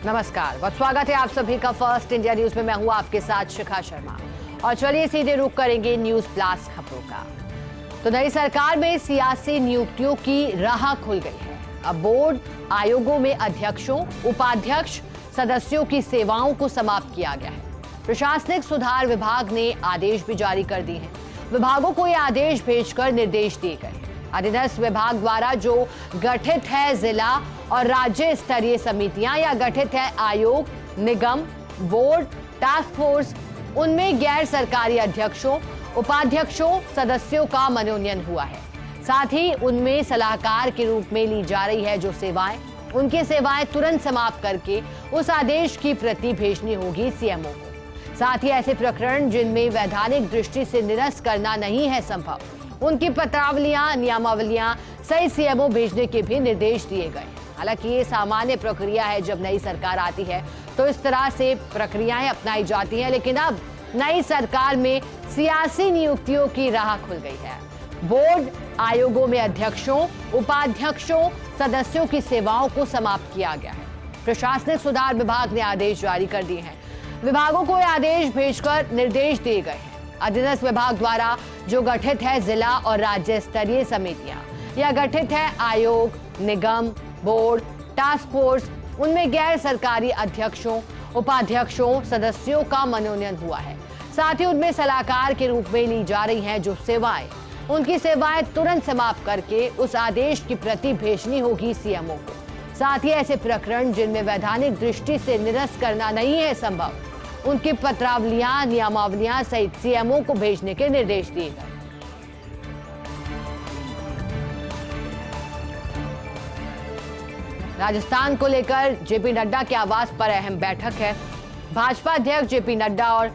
नमस्कार, बहुत स्वागत है आप सभी का फर्स्ट इंडिया न्यूज में। मैं हूं आपके साथ शिखा शर्मा और चलिए सीधे रुख करेंगे न्यूज प्लस खबरों का। तो नई सरकार में सियासी नियुक्तियों की राह खुल गई है। अब बोर्ड आयोगों में अध्यक्षों, उपाध्यक्ष, सदस्यों की सेवाओं को समाप्त किया गया है। प्रशासनिक सुधार विभाग ने आदेश भी जारी कर दिए हैं। विभागों को ये आदेश भेजकर निर्देश दिए गए। अधीनस्थ विभाग द्वारा जो गठित है जिला और राज्य स्तरीय समितियां या गठित है आयोग, निगम, बोर्ड, टास्क फोर्स, उनमें गैर सरकारी अध्यक्षों, उपाध्यक्षों, सदस्यों का मनोनयन हुआ है। साथ ही उनमें सलाहकार के रूप में ली जा रही है जो सेवाएं, उनकी सेवाएं तुरंत समाप्त करके उस आदेश की प्रति भेजनी होगी सीएमओ को। साथ ही ऐसे प्रकरण जिनमें वैधानिक दृष्टि से निरस्त करना नहीं है संभव, उनकी पत्रावलियां, नियमावलियां सही सीएमओ भेजने के भी निर्देश दिए गए। हालांकि ये सामान्य प्रक्रिया है, जब नई सरकार आती है तो इस तरह से प्रक्रियाएं अपनाई जाती हैं, लेकिन अब नई सरकार में सियासी नियुक्तियों की राह खुल गई है। बोर्ड आयोगों में अध्यक्षों, उपाध्यक्षों, सदस्यों की सेवाओं को समाप्त किया गया है। प्रशासनिक सुधार विभाग ने आदेश जारी कर दिए हैं। विभागों को ये आदेश भेजकर निर्देश दिए गए हैं। अधीनस्थ विभाग द्वारा जो गठित है जिला और राज्य स्तरीय समितियां या गठित है आयोग, निगम, बोर्ड, टास्क फोर्स, उनमें गैर सरकारी अध्यक्षों, उपाध्यक्षों, सदस्यों का मनोनयन हुआ है। साथ ही उनमें सलाहकार के रूप में ली जा रही हैं जो सेवाएं, उनकी सेवाएं तुरंत समाप्त करके उस आदेश की प्रति भेजनी होगी सीएमओ को। साथ ही ऐसे प्रकरण जिनमें वैधानिक दृष्टि से निरस्त करना नहीं है संभव, उनकी पत्रावलियां, नियमावलियां सहित सीएमओ को भेजने के निर्देश दिए गए। राजस्थान को लेकर जेपी नड्डा के आवास पर अहम बैठक है। भाजपा अध्यक्ष जेपी नड्डा और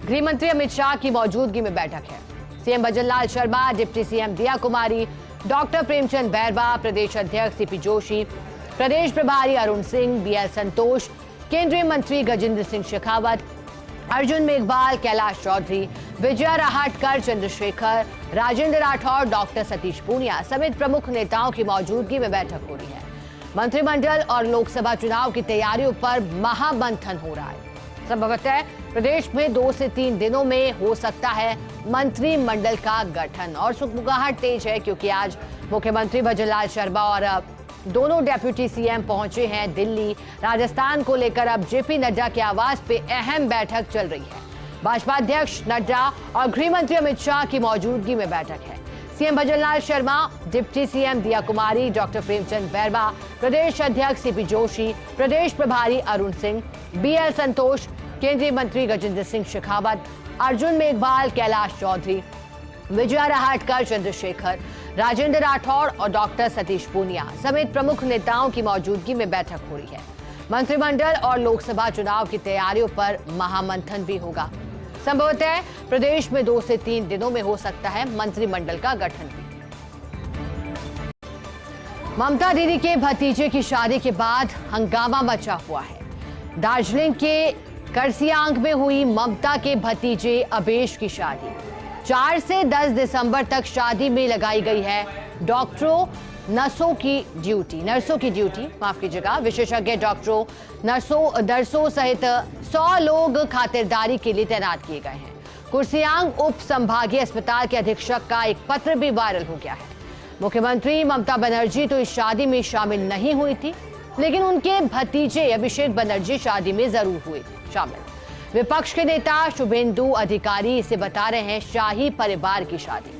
गृह मंत्री अमित शाह की मौजूदगी में बैठक है। CM Bhajanlal Sharma, deputy CM दिया कुमारी, डॉक्टर प्रेमचंद बैरवा, प्रदेश अध्यक्ष सीपी जोशी, प्रदेश प्रभारी अरुण सिंह, बीएल संतोष, केंद्रीय मंत्री गजेंद्र सिंह शेखावत, अर्जुन मेघवाल, कैलाश चौधरी, विजया राहटकर, चंद्रशेखर, राजेंद्र राठौर, डॉक्टर सतीश पूनिया समेत प्रमुख नेताओं की मौजूदगी में बैठक हो रही है। मंत्रिमंडल और लोकसभा चुनाव की तैयारियों पर महामंथन हो रहा है। संभवतः प्रदेश में 2 से 3 दिनों में हो सकता है मंत्रिमंडल का गठन और सुगबुगाहट तेज है, क्योंकि आज मुख्यमंत्री भजनलाल शर्मा और दोनों डेप्यूटी सीएम पहुंचे हैं दिल्ली। राजस्थान को लेकर अब जेपी नड्डा के आवास पे अहम बैठक चल रही है। भाजपा अध्यक्ष नड्डा और गृह मंत्री अमित शाह की मौजूदगी में बैठक है। CM Bhajanlal Sharma, deputy CM दिया कुमारी, डॉक्टर प्रेमचंद बैरवा, प्रदेश अध्यक्ष सीपी जोशी, प्रदेश प्रभारी अरुण सिंह, बीएल संतोष, केंद्रीय मंत्री गजेंद्र सिंह शेखावत, अर्जुन मेघवाल, कैलाश चौधरी, विजया राहटकर, चंद्रशेखर, राजेंद्र राठौड़ और डॉक्टर सतीश पूनिया समेत प्रमुख नेताओं की मौजूदगी में बैठक हो रही है। मंत्रिमंडल और लोकसभा चुनाव की तैयारियों पर महामंथन भी होगा। संभवतः प्रदेश में 2 से 3 दिनों में हो सकता है मंत्रिमंडल का गठन भी। ममता दीदी के भतीजे की शादी के बाद हंगामा मचा हुआ है। दार्जिलिंग के करसियांग में हुई ममता के भतीजे अबेश की शादी। 4 से 10 दिसंबर तक शादी में लगाई गई है नर्सों की ड्यूटी, माफ कीजिएगा। विशेषज्ञ डॉक्टरों, नर्सों सहित 100 लोग खातिरदारी के लिए तैनात किए गए हैं। कुर्सियांग उप संभागीय अस्पताल के अधीक्षक का एक पत्र भी वायरल हो गया है। मुख्यमंत्री ममता बनर्जी तो इस शादी में शामिल नहीं हुई थी, लेकिन उनके भतीजे अभिषेक बनर्जी शादी में जरूर हुए शामिल। विपक्ष के नेता शुभेंदु अधिकारी इसे बता रहे हैं शाही परिवार की शादी।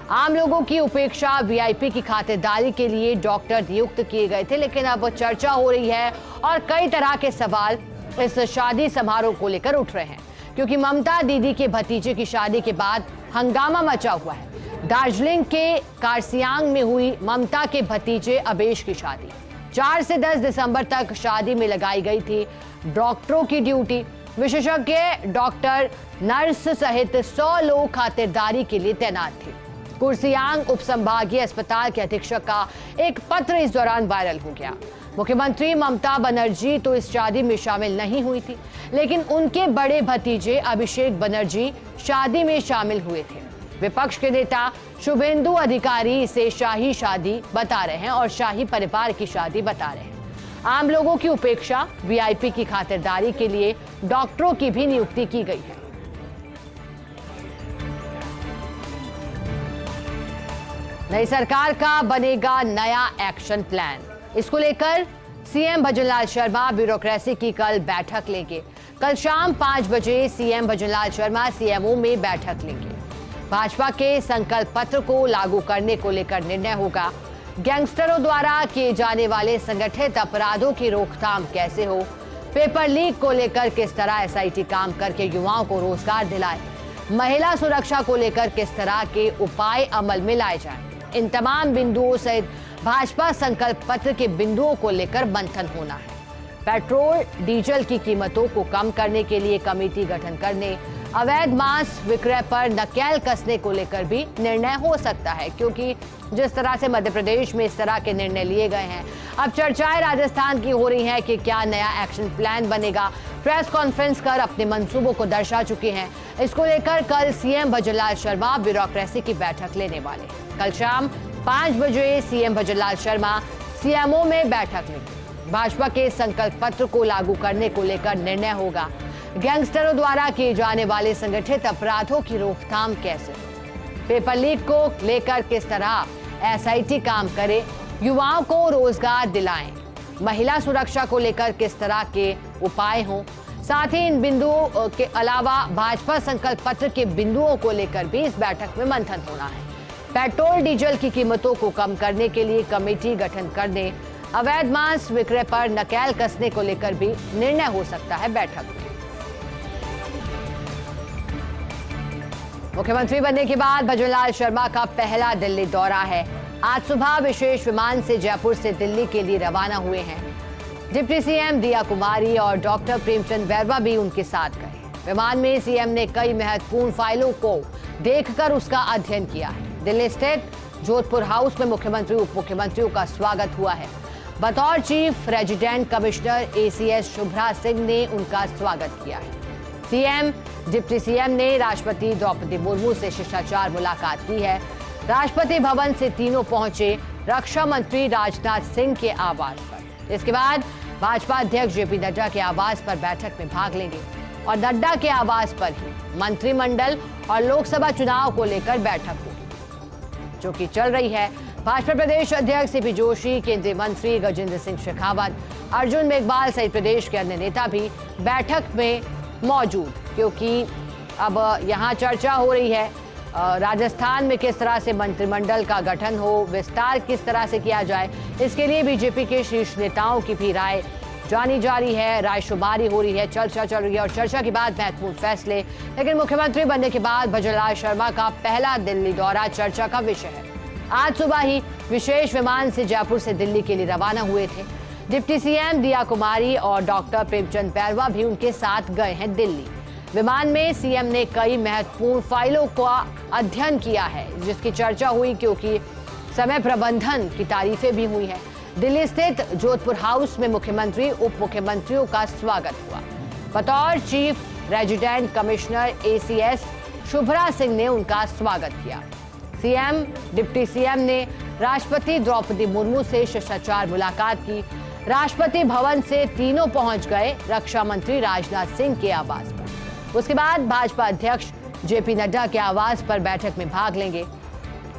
आम लोगों की उपेक्षा, वीआईपी की खातिरदारी के लिए डॉक्टर नियुक्त किए गए थे, लेकिन अब चर्चा हो रही है और कई तरह के सवाल इस शादी समारोह को लेकर उठ रहे हैं, क्योंकि ममता दीदी के भतीजे की शादी के बाद हंगामा मचा हुआ है। दार्जिलिंग के कारसियांग में हुई ममता के भतीजे अबेश की शादी। 4 से 10 दिसंबर तक शादी में लगाई गई थी डॉक्टरों की ड्यूटी। विशेषज्ञ डॉक्टर, नर्स सहित 100 लोग खातिरदारी के लिए तैनात थे। कुर्सियांग उप संभागीय अस्पताल के अधीक्षक का एक पत्र इस दौरान वायरल हो गया। मुख्यमंत्री ममता बनर्जी तो इस शादी में शामिल नहीं हुई थी, लेकिन उनके बड़े भतीजे अभिषेक बनर्जी शादी में शामिल हुए थे। विपक्ष के नेता शुभेंदु अधिकारी इसे शाही शादी बता रहे हैं और शाही परिवार की शादी बता रहे हैं। आम लोगों की उपेक्षा, वीआईपी की खातिरदारी के लिए डॉक्टरों की भी नियुक्ति की गई है। नई सरकार का बनेगा नया एक्शन प्लान। इसको लेकर सीएम भजनलाल शर्मा ब्यूरोक्रेसी की कल बैठक लेंगे। कल शाम 5 बजे सीएम भजनलाल शर्मा सीएमओ में बैठक लेंगे। भाजपा के संकल्प पत्र को लागू करने को लेकर निर्णय होगा। गैंगस्टरों द्वारा किए जाने वाले संगठित अपराधों की रोकथाम कैसे हो, पेपर लीक को लेकर किस तरह एसआईटी काम करके युवाओं को रोजगार दिलाए, महिला सुरक्षा को लेकर किस तरह के उपाय अमल में लाए जाए, इन तमाम बिंदुओं सहित भाजपा संकल्प पत्र के बिंदुओं को लेकर मंथन होना है। पेट्रोल डीजल की कीमतों को कम करने के लिए कमेटी गठन करने, अवैध मांस विक्रय पर नकेल कसने को लेकर भी निर्णय हो सकता है, क्योंकि जिस तरह से मध्य प्रदेश में इस तरह के निर्णय लिए गए हैं, अब चर्चाएं राजस्थान की हो रही हैं कि क्या नया एक्शन प्लान बनेगा। प्रेस कॉन्फ्रेंस कर अपने मंसूबों को दर्शा चुके हैं। इसको लेकर कल सीएम भजनलाल शर्मा ब्यूरोक्रेसी की बैठक लेने वाले। कल शाम 5 बजे सीएम भजनलाल शर्मा सीएमओ में बैठक लेंगे। भाजपा के संकल्प पत्र को लागू करने को लेकर निर्णय होगा। गैंगस्टरों द्वारा किए जाने वाले संगठित अपराधों की रोकथाम कैसे, पेपर लीक को लेकर किस तरह एसआईटी काम करे, युवाओं को रोजगार दिलाएं, महिला सुरक्षा को लेकर किस तरह के उपाय हों। साथ ही इन बिंदुओं के अलावा भाजपा संकल्प पत्र के बिंदुओं को लेकर भी इस बैठक में मंथन होना है। पेट्रोल डीजल की कीमतों को कम करने के लिए कमेटी गठन करने, अवैध मांस विक्रय पर नकेल कसने को लेकर भी निर्णय हो सकता है बैठक में। मुख्यमंत्री बनने के बाद भजनलाल शर्मा का पहला दिल्ली दौरा है। आज सुबह विशेष विमान से जयपुर से दिल्ली के लिए रवाना हुए हैं। डिप्टी सीएम दिया कुमारी और डॉक्टर प्रेमचंद बैरवा भी उनके साथ गए। विमान में सीएम ने कई महत्वपूर्ण फाइलों को देखकर उसका अध्ययन किया है। दिल्ली स्थित जोधपुर हाउस में मुख्यमंत्री उप मुख्यमंत्रियों का स्वागत हुआ है। बतौर chief resident commissioner ACS Shubhra Singh ने उनका स्वागत किया है। सीएम डिप्टी सीएम ने राष्ट्रपति द्रौपदी मुर्मू से शिष्टाचार मुलाकात की है। राष्ट्रपति भवन से तीनों पहुंचे रक्षा मंत्री राजनाथ सिंह के आवास पर। इसके बाद भाजपा अध्यक्ष जेपी नड्डा के आवास पर बैठक में भाग लेंगे और नड्डा के आवास पर ही मंत्रिमंडल और लोकसभा चुनाव को लेकर बैठक होगी, जो कि चल रही है। भाजपा प्रदेश अध्यक्ष सीपी जोशी, केंद्रीय मंत्री गजेंद्र सिंह शेखावत, अर्जुन मेघवाल सहित प्रदेश के अन्य नेता भी बैठक में मौजूद, क्योंकि अब यहाँ चर्चा हो रही है राजस्थान में किस तरह से मंत्रिमंडल का गठन हो, विस्तार किस तरह से किया जाए। इसके लिए बीजेपी के शीर्ष नेताओं की भी राय जानी जा रही है, रायशुमारी हो रही है, चर्चा चल रही है और चर्चा के बाद महत्वपूर्ण फैसले। लेकिन मुख्यमंत्री बनने के बाद भजनलाल शर्मा का पहला दिल्ली दौरा चर्चा का विषय है। आज सुबह ही विशेष विमान से जयपुर से दिल्ली के लिए रवाना हुए थे। डिप्टी सीएम दिया कुमारी और डॉक्टर प्रेमचंद बैरवा भी उनके साथ गए हैं दिल्ली। विमान में सीएम ने कई महत्वपूर्ण फाइलों का अध्ययन किया है, जिसकी चर्चा हुई, क्योंकि समय प्रबंधन की तारीफें भी हुई हैं। दिल्ली स्थित जोधपुर हाउस में मुख्यमंत्री उप मुख्यमंत्रियों का स्वागत हुआ। बतौर chief resident commissioner ACS Shubhra Singh ने उनका स्वागत किया। सीएम डिप्टी सीएम ने राष्ट्रपति द्रौपदी मुर्मू से शिष्टाचार मुलाकात की। राष्ट्रपति भवन से तीनों पहुंच गए रक्षा मंत्री राजनाथ सिंह के आवास पर। उसके बाद भाजपा अध्यक्ष जेपी नड्डा के आवास पर बैठक में भाग लेंगे।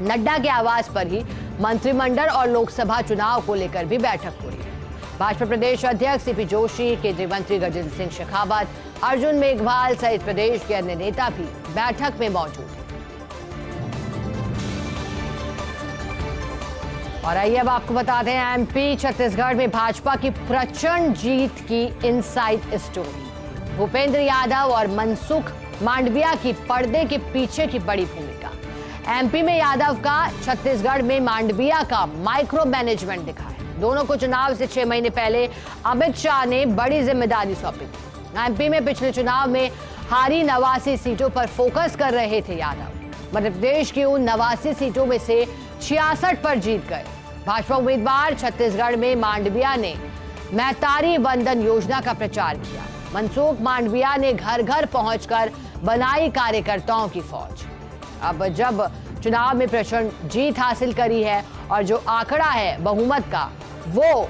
नड्डा के आवास पर ही मंत्रिमंडल और लोकसभा चुनाव को लेकर भी बैठक हो रही है। भाजपा प्रदेश अध्यक्ष सीपी जोशी, केंद्रीय मंत्री गजेंद्र सिंह शेखावत, अर्जुन मेघवाल सहित प्रदेश के अन्य नेता भी बैठक में मौजूद हैं। और आइए अब आपको बता दें, एमपी छत्तीसगढ़ में भाजपा की प्रचंड जीत की इनसाइड स्टोरी। भूपेंद्र यादव और मनसुख मांडविया की पर्दे के पीछे की बड़ी भूमिका। एमपी में यादव का, छत्तीसगढ़ में मांडविया का माइक्रो मैनेजमेंट दिखा है। दोनों को चुनाव से 6 महीने पहले अमित शाह ने बड़ी जिम्मेदारी सौंपी थी। एमपी में पिछले चुनाव में हारी 89 सीटों पर फोकस कर रहे थे यादव। मध्य प्रदेश की उन 89 सीटों में से 66 पर जीत गए। भाजपा उम्मीदवार छत्तीसगढ़ में मांडविया ने महतारी वंदन योजना का प्रचार किया। मनसुख मांडविया ने घर घर पहुंचकर बनाई कार्यकर्ताओं की फौज। अब जब चुनाव में प्रचंड जीत हासिल करी है और जो आंकड़ा है बहुमत का, वो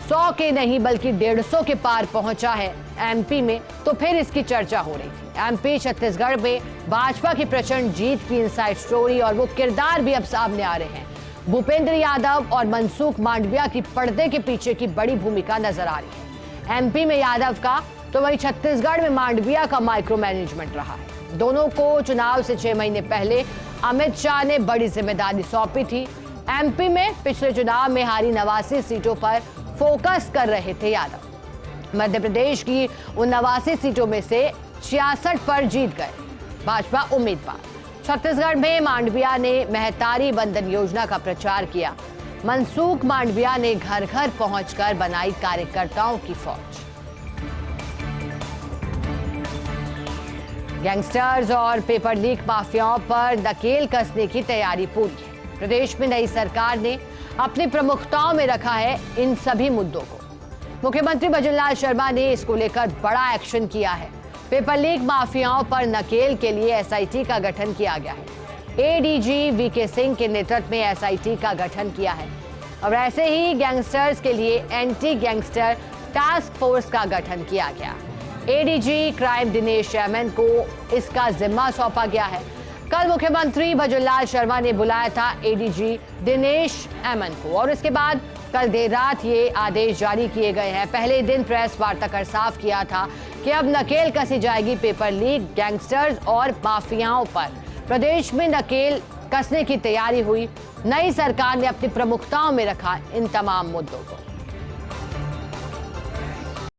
100 के नहीं बल्कि 150 के पार पहुंचा है एमपी में, तो फिर इसकी चर्चा हो रही थी। एमपी छत्तीसगढ़ में भाजपा की प्रचंड जीत की इनसाइड स्टोरी और वो किरदार भी अब सामने आ रहे हैं। भूपेंद्र यादव और मनसुख मांडविया की पर्दे के पीछे की बड़ी भूमिका नजर आ रही है। एमपी में यादव का, तो वहीं छत्तीसगढ़ में मांडविया का माइक्रो मैनेजमेंट रहा है। दोनों को चुनाव से 6 महीने पहले अमित शाह ने बड़ी जिम्मेदारी सौंपी थी। एमपी में पिछले चुनाव में हारी 89 सीटों पर फोकस कर रहे थे यादव। मध्य प्रदेश की उन 89 सीटों में से 66 पर जीत गए भाजपा उम्मीदवार। छत्तीसगढ़ में मांडविया ने महतारी बंधन योजना का प्रचार किया। मनसुख मांडविया ने घर घर पहुंचकर बनाई कार्यकर्ताओं की फौज। गैंगस्टर्स और पेपर लीक माफियाओं पर नकेल कसने की तैयारी पूरी है। प्रदेश में नई सरकार ने अपनी प्रमुखताओं में रखा है इन सभी मुद्दों को। मुख्यमंत्री भजनलाल शर्मा ने इसको लेकर बड़ा एक्शन किया है। पेपर लीक माफियाओं पर नकेल के लिए एसआईटी का गठन किया गया है। एडीजी वीके सिंह के नेतृत्व में एसआईटी का गठन किया है और ऐसे ही गैंगस्टर्स के लिए एंटी गैंगस्टर टास्क फोर्स का गठन किया गया। एडीजी क्राइम दिनेश एमएन को इसका जिम्मा सौंपा गया है। कल मुख्यमंत्री भजनलाल शर्मा ने बुलाया था एडीजी दिनेश एमएन को और इसके बाद कल देर रात ये आदेश जारी किए गए हैं। पहले दिन प्रेस वार्ता कर साफ किया था कि अब नकेल कसी जाएगी पेपर लीक, गैंगस्टर्स और माफियाओं पर। प्रदेश में नकेल कसने की तैयारी हुई। नई सरकार ने अपनी प्रमुखताओं में रखा इन तमाम मुद्दों को।